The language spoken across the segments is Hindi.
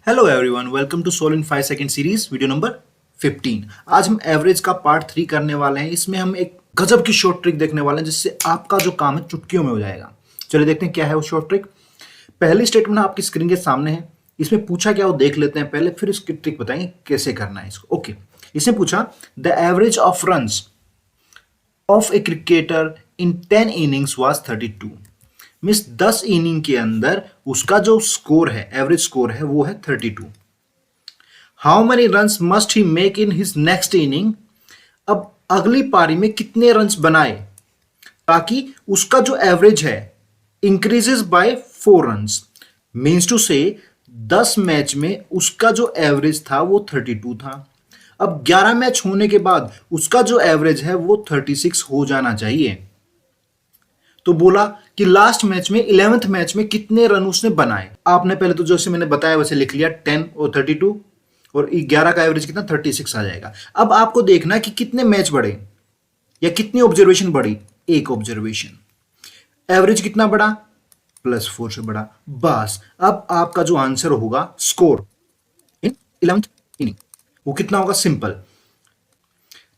Hello everyone, welcome to solve in 5 second series video number 15। आज हम एवरेज का पार्ट 3 करने वाले हैं। इसमें हम एक गजब की शॉर्ट ट्रिक देखने वाले हैं जिससे आपका जो काम है चुटकियों में हो जाएगा। चलिए देखते हैं क्या है वो शॉर्ट ट्रिक। पहली स्टेटमेंट आपकी स्क्रीन के सामने है। इसमें पूछा क्या वो देख लेते हैं पहले, फिर इसकी ट्रिक बताएंगे कैसे करना है इसको। ओके, इसमें पूछा the average of runs off a cricketer in 10 innings was 32। Means 10 inning के अंदर उसका जो स्कोर है, एवरेज स्कोर है, वो है 32। How many runs must he make in his next inning. अब अगली पारी में कितने रन्स बनाए ताकि उसका जो एवरेज है increases by 4 runs. Means two से 10 मैच में उसका जो एवरेज था वो 32 था। अब 11 मैच होने के बाद उसका जो एवरेज है वो 36 हो जाना चाहिए। तो बोला कि लास्ट मैच में 11th मैच में कितने रन उसने बनाए। आपने पहले तो जैसे मैंने बताया वैसे लिख लिया 10 और 32, और 11 का एवरेज कितना 36 आ जाएगा। अब आपको देखना है कि कितने मैच बढ़े या कितनी ऑब्जर्वेशन बढ़ी। एक ऑब्जर्वेशन, एवरेज कितना बढ़ा, +4 से बढ़ा। बस अब आपका जो आंसर होगा स्कोर इन 11th इनिंग वो कितना होगा। सिंपल,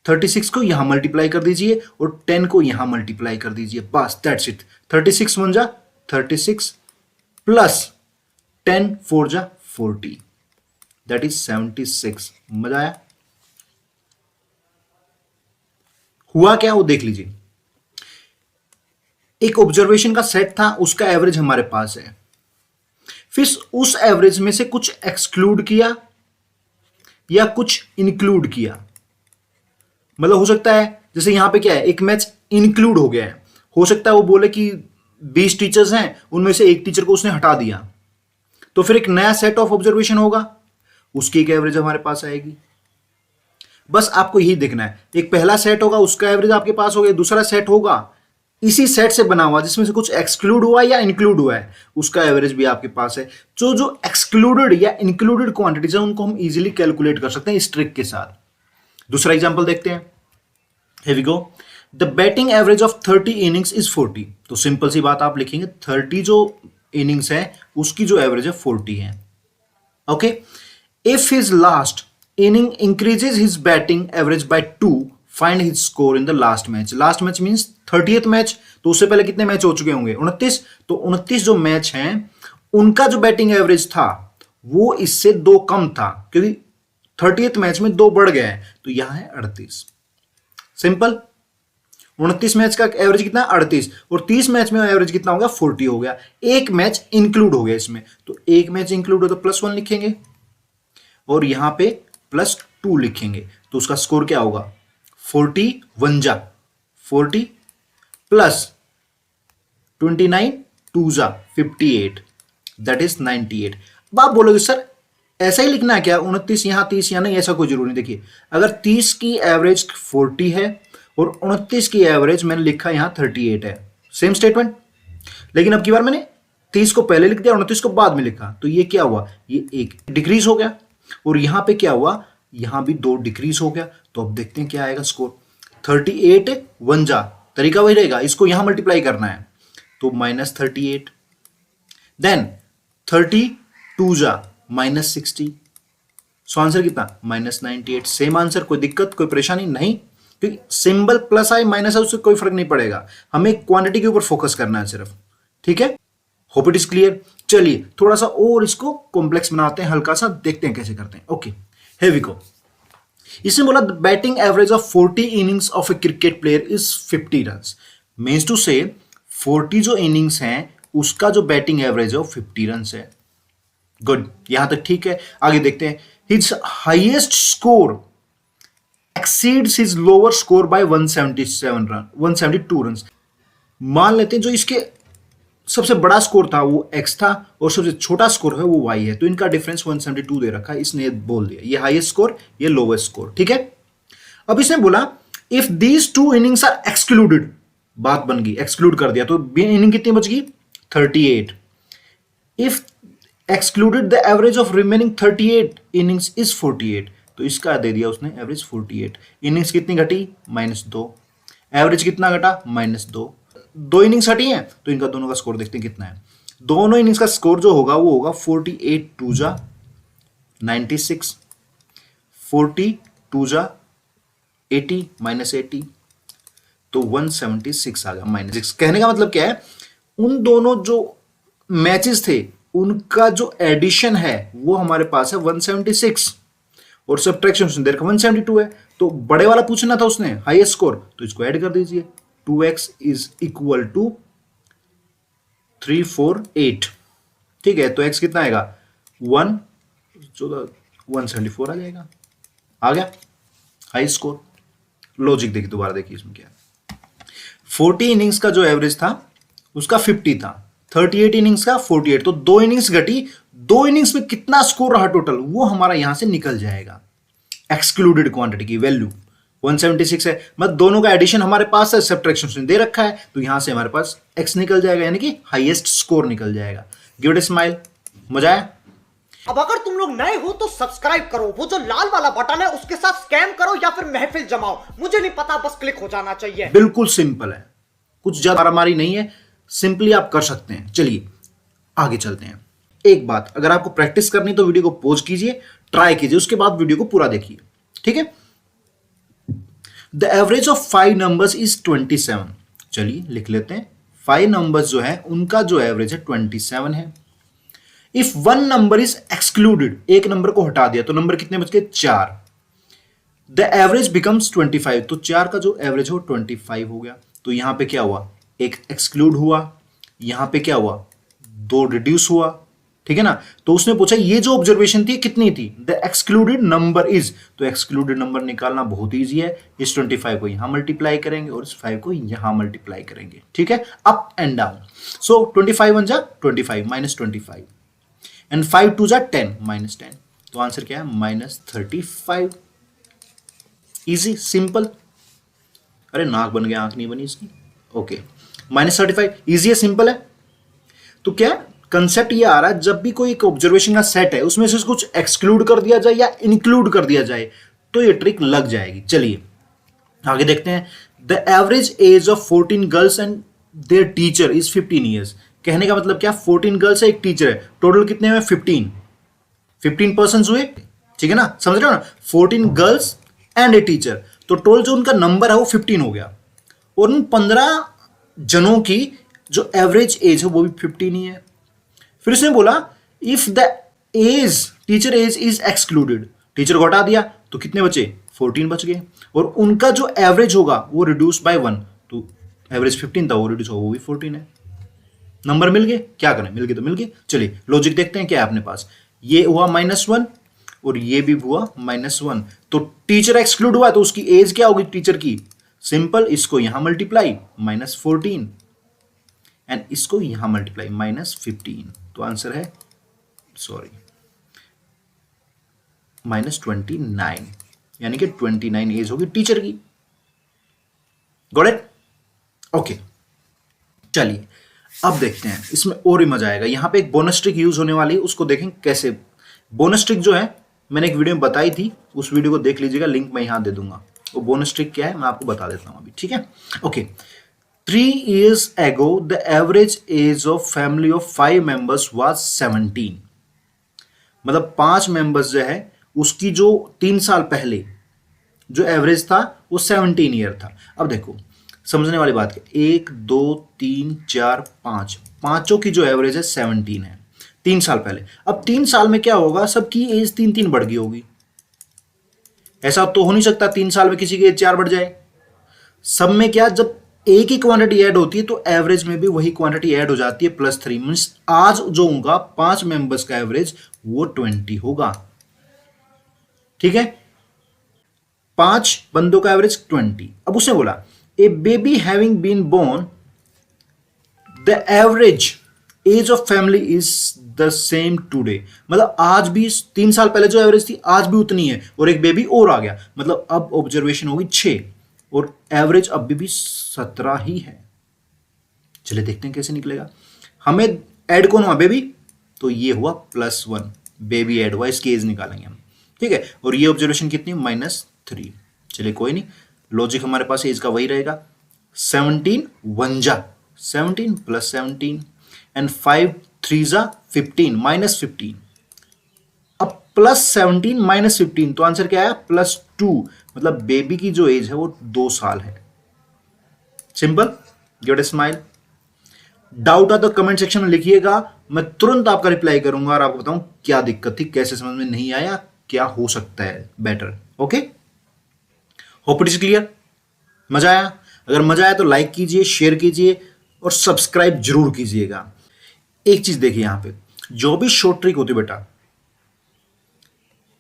36 को यहां मल्टीप्लाई कर दीजिए और 10 को यहां मल्टीप्लाई कर दीजिए, बस दैट्स इट। 36 1 जा 36 प्लस 10 4 जा 40, दैट इज 76। मजा आया। हुआ क्या वो देख लीजिए। एक ऑब्जर्वेशन का सेट था, उसका एवरेज हमारे पास है। फिर उस एवरेज में से कुछ एक्सक्लूड किया या कुछ इंक्लूड किया। मतलब हो सकता है जैसे यहां पे क्या है, एक मैच इंक्लूड हो गया है। हो सकता है वो बोले कि 20 टीचर्स हैं, उनमें से एक टीचर को उसने हटा दिया, तो फिर एक नया सेट ऑफ ऑब्जर्वेशन होगा, उसकी एक एवरेज हमारे पास आएगी। बस आपको यही देखना है, एक पहला सेट होगा उसका एवरेज आपके पास हो गया, दूसरा सेट होगा इसी सेट से बना हुआ जिसमें से कुछ एक्सक्लूड हुआ या इंक्लूड हुआ है, उसका एवरेज भी आपके पास है। तो जो एक्सक्लूडेड या इंक्लूडेड क्वांटिटीज है उनको हम इजीली कैलकुलेट कर सकते हैं इस ट्रिक के साथ। दूसरा एग्जांपल देखते हैं। Here we go. The batting average of 30 innings is 40. तो सिंपल सी बात आप लिखेंगे 30 जो इनिंग्स है उसकी जो एवरेज है 40 है। Okay, if his last inning increases his batting average by 2, find his score in the last match. Last match means 30th match, तो उससे पहले कितने मैच हो चुके होंगे 29। तो 29 जो मैच हैं उनका जो बैटिंग एवरेज था वो इससे 2 कम था, क्योंकि 30th मैच में 2 बढ़ गया है, तो यहां है 38। सिंपल, 29 मैच का एवरेज कितना 38, और 30 मैच में एवरेज कितना होगा 40 हो गया। एक मैच इंक्लूड हो गया इसमें, तो एक मैच इंक्लूड हो तो +1 लिखेंगे और यहां पे +2 लिखेंगे, तो उसका स्कोर क्या होगा 40 1 जा 40 प्लस 29 2 जा 58, दैट इज 98। अब आप बोलोगे सर ऐसा ही लिखना है क्या, 29 यहां 30 यहां नहीं, ऐसा कोई जरूरी नहीं। देखिए अगर 30 की एवरेज 40 है और 29 की एवरेज मैंने लिखा यहां 38 है, सेम स्टेटमेंट, लेकिन अब की बार मैंने 30 को पहले लिख दिया, 29 को बाद में लिखा, तो ये क्या हुआ, ये एक डिक्रीज हो गया, और यहां पे क्या हुआ, यहां भी 2 डिक्रीज हो गया। तो अब देखते हैं क्या आएगा स्कोर। 38 1 जा, तरीका वही रहेगा, इसको यहां मल्टीप्लाई करना है, तो -38, देन 30 2 जा -60, सो आंसर कितना -98। सेम आंसर, कोई दिक्कत कोई परेशानी नहीं, क्योंकि सिंबल प्लस आए माइनस आए उससे कोई फर्क नहीं पड़ेगा, हमें क्वांटिटी के ऊपर फोकस करना है सिर्फ। ठीक है, होप इट इज क्लियर। चलिए थोड़ा सा और इसको कॉम्प्लेक्स बनाते हैं, हल्का सा देखते हैं कैसे करते हैं। Okay, here we go. इसने बोला the batting average of 40 innings of a cricket player is 50 runs. Means two से 40 जो इनिंग्स हैं उसका जो बैटिंग एवरेज है वो 50 रन्स है। गुड, यहां तक ठीक है। आगे देखते हैं। His highest score exceeds his lower score bye 172 run. मान लेते हैं जो इसके सबसे बड़ा स्कोर था वो x था और सबसे छोटा स्कोर है वो y है, तो इनका डिफरेंस 172 दे रखा है, इसने बोल दिया ये हाईएस्ट स्कोर ये लोवेस्ट स्कोर। ठीक है, अब इसने बोला if these 2 innings are excluded, बात बन गई, एक्सक्लूड कर दिया, तो इनिंग कितनी बच गई 38। If excluded the average of remaining 38 innings is 48, तो इसका दे दिया उसने एवरेज 48। इनिंग्स कितनी घटी -2, एवरेज कितना घटा -2, 2 इनिंग्स हटी हैं, तो इनका दोनों का स्कोर देखते हैं कितना है। दोनों इनिंग्स का स्कोर जो होगा वो होगा 48 2 जा 96, 40 2 जा 80 माइनस 80, तो 176 आ गया -6। कहने का मतलब क्या है, उन दोनों जो मैचेस थे उनका जो एडिशन है वो हमारे पास है 176 और सब्ट्रैक्शन देर का 172 है। तो बड़े वाला पूछना था उसने हाईएस्ट स्कोर, तो इसको ऐड कर दीजिए। 2x इज इक्वल टू 348, ठीक है। तो x कितना आएगा 1 174 आ जाएगा, आ गया हाई स्कोर। लॉजिक देखिए, दोबारा देखिए इसमें क्या है। 40 इनिंग्स का जो एवरेज था उसका 50 था, 38 इनिंग्स का 48, तो 2 इनिंग्स घटी, 2 इनिंग्स में कितना स्कोर रहा टोटल वो हमारा यहां से निकल जाएगा। एक्सक्लूडेड क्वांटिटी की वैल्यू 176 है, मतलब दोनों का एडिशन हमारे पास है, सब्ट्रैक्शन दे रखा है, तो यहां से हमारे पास x निकल जाएगा, यानी कि हाईएस्ट स्कोर निकल जाएगा। Give it a smile. मजा आया? अब अगर तुम लोग नए हो तो सब्सक्राइब करो, वो जो लाल वाला बटन है उसके साथ स्कैम करो या फिर महफिल जमाओ, मुझे नहीं पता, बस क्लिक हो जाना चाहिए। बिल्कुल सिंपल है, कुछ ज्यादा मारामारी नहीं है, सिंपली आप कर सकते हैं। चलिए आगे चलते हैं। एक बात, अगर आपको प्रैक्टिस करनी तो वीडियो को पॉज कीजिए, ट्राई कीजिए, उसके बाद वीडियो को पूरा देखिए, ठीक है। The average of 5 numbers is 27। चलिए लिख लेते हैं, 5 नंबर्स जो है उनका जो एवरेज है 27 है। इफ 1 नंबर इज एक्सक्लूडेड, एक नंबर को हटा दिया तो नंबर कितने बच गए 4। द एवरेज बिकम्स 25, तो 4 का जो एवरेज हो 25 हो गया। तो यहां पे क्या हुआ, एक एक्सक्लूड हुआ, यहां पे क्या हुआ 2 रिड्यूस हुआ, ठीक है ना। तो उसने पूछा ये जो ऑब्जर्वेशन थी कितनी थी, द एक्सक्लूडेड नंबर इज, तो एक्सक्लूडेड नंबर निकालना बहुत ईजी है। इस 25 को यहां मल्टीप्लाई करेंगे और इस 5 को यहां मल्टीप्लाई करेंगे, ठीक है, अप एंड डाउन। सो 25 1 जा 25 माइनस 25 एंड 5 2 जा 10 माइनस 10, तो आंसर क्या है -35। Easy simple. अरे नाक बन गया, आंख नहीं बनी इसकी, ओके। -35 इजी है, सिंपल है। तो क्या कंसेप्ट ये आ रहा है, जब भी कोई एक ऑब्जर्वेशन का सेट है उसमें से कुछ एक्सक्लूड कर दिया जाए या इंक्लूड कर दिया जाए तो ये ट्रिक लग जाएगी। चलिए आगे देखते हैं। The average age of 14 girls and there teacher is 15 years. कहने का मतलब क्या, 14 गर्ल्स है, एक टीचर है, टोटल कितने हुए 15 पर्सन हुए, ठीक है ना, समझ रहे हो ना। 14 गर्ल्स एंड ए टीचर, तो टोटल जो उनका नंबर है वो 15 हो गया, और उन 15 जनों की जो एवरेज एज है वो भी 15 ही है। फिर उसने बोला if the age teacher age is excluded, teacher को हटा दिया तो कितने बचे 14 बच गए, और उनका जो एवरेज होगा वो रिड्यूस बाय 1, तो एवरेज 15 था वो रिड्यूस होगा वो भी 14 है। नंबर मिल गए, क्या करें, मिल गए तो मिल गए। चलिए लॉजिक देखते हैं क्या है अपने पास। ये हुआ -1 और ये भी हुआ -1, तो टीचर एक्सक्लूड हुआ तो उसकी एज क्या होगी टीचर की, सिंपल, इसको यहां मल्टीप्लाई -14 एंड इसको यहां मल्टीप्लाई -15, तो आंसर है -29, यानी कि 29 एज होगी टीचर की। Got it? ओके। चलिए अब देखते हैं, इसमें और ही मजा आएगा। यहां पे एक बोनस ट्रिक यूज होने वाली है, उसको देखें कैसे। बोनस ट्रिक जो है मैंने एक वीडियो में बताई थी, उस वीडियो को देख लीजिएगा, लिंक मैं यहां दे दूंगा। वो बोनस ट्रिक क्या है मैं आपको बता देता हूं अभी, ठीक है। Okay. 3 years ago, the average age of family of 5 members was 17। मतलब 5 मेंबर्स जो है उसकी जो 3 साल पहले जो एवरेज था वो 17 ईयर था। अब देखो समझने वाली बात है, 1 2 3 4 5, पांचों की जो एवरेज है 17 है 3 साल पहले। अब 3 साल में क्या होगा, सबकी एज 3 बढ़ गई होगी। ऐसा तो हो नहीं सकता 3 साल में किसी की एज 4 बढ़ जाए। सब में क्या, जब एक ही क्वांटिटी ऐड होती है तो एवरेज में भी वही क्वांटिटी ऐड हो जाती है +3, मींस आज जो होगा 5 मेंबर्स का एवरेज वो 20 होगा, ठीक है। 5 बंदों का एवरेज 20। अब उसने बोला a baby having been born the average age of family is the same today, मतलब आज भी 3 साल पहले जो एवरेज थी आज भी उतनी है, और एक बेबी और आ गया, मतलब अब ऑब्जर्वेशन होगी 6 और एवरेज अभी भी 17 ही है। चलिए देखते हैं कैसे निकलेगा। हमें ऐड कौन हुआ, बेबी, तो ये हुआ +1, बेबी ऐड हुआ, इसकी एज निकालेंगे हम, ठीक है। और ये ऑब्जर्वेशन कितनी -3। चलिए कोई नहीं, लॉजिक हमारे पास एज का वही रहेगा। 17 1 जा 17 + 17 एंड 5 3 जा 15 -15। अब +17 -15, तो आंसर क्या आया +2, मतलब बेबी की जो एज है वो 2 साल है। Simple, give it a smile. Doubt आ तो कमेंट सेक्शन में लिखिएगा, मैं तुरंत आपका रिप्लाई करूंगा और आपको बताऊं क्या दिक्कत थी, कैसे समझ में नहीं आया, क्या हो सकता है better. Okay, hope it is clear. मजा आया? अगर मजा आया तो लाइक कीजिए, शेयर कीजिए और सब्सक्राइब जरूर कीजिएगा। एक चीज देखिए, यहां पे जो भी शॉर्ट ट्रिक होती है बेटा,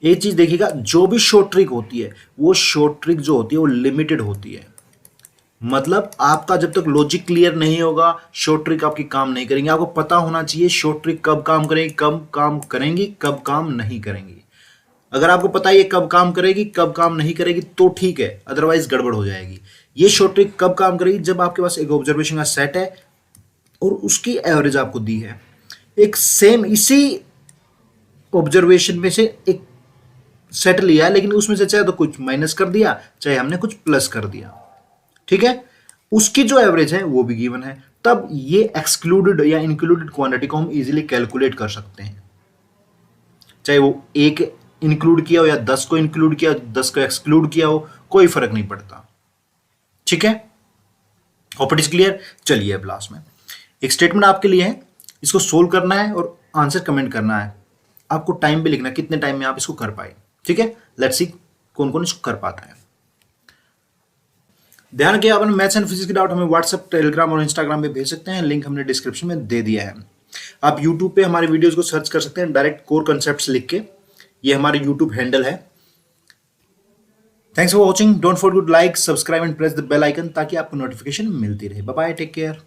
एक चीज देखिएगा, जो भी शॉर्ट ट्रिक होती है वो शॉर्ट ट्रिक जो होती है वो लिमिटेड होती है। मतलब आपका जब तक लॉजिक क्लियर नहीं होगा शॉर्ट ट्रिक आपकी काम नहीं करेंगे। आपको पता होना चाहिए शॉर्ट ट्रिक कब काम करेगी, कब काम करेंगी, कब काम नहीं करेंगी। अगर आपको पता है ये कब काम करेगी, कब काम नहीं करेगी तो ठीक है, अदरवाइज गड़बड़ हो जाएगी। ये शॉर्ट ट्रिक कब काम करेगी, जब आपके पास एक ऑब्जर्वेशन का सेट है और उसकी एवरेज आपको दी है, एक सेम इसी ऑब्जर्वेशन में से एक सेट लिया है, लेकिन उसमें से चाहे तो कुछ माइनस कर दिया, चाहे हमने कुछ प्लस कर दिया, ठीक है, उसकी जो एवरेज है वो भी गिवन है। तब ये एक्सक्लूडेड या इंक्लूडेड क्वांटिटी को हम इजीली कैलकुलेट कर सकते हैं, चाहे वो एक इंक्लूड किया हो या 10 को इंक्लूड किया, 10 को एक्सक्लूड किया हो, कोई फर्क नहीं पड़ता। ठीक है, होप इट इज क्लियर। चलिए अब लास्ट में एक स्टेटमेंट आपके लिए है, इसको सोल्व करना है और आंसर कमेंट करना है। आपको टाइम भी लिखना है, कितने टाइम में आप इसको कर पाए। ठीक है, लेट्स सी कौन कौन इसको कर पाता है। ध्यान रखिए, अपने मैथ्स एंड फिजिक्स के डाउट हमें व्हाट्सएप, टेलीग्राम और इंस्टाग्राम पे भेज सकते हैं, लिंक हमने डिस्क्रिप्शन में दे दिया है। आप यूट्यूब पे हमारे वीडियोस को सर्च कर सकते हैं, डायरेक्ट कोर कॉन्सेप्ट्स लिख के, ये हमारे यूट्यूब हैंडल है। Thanks for watching, don't forget to like, subscribe and press the bell icon ताकि आपको नोटिफिकेशन मिलती रहे। Bye bye, take care.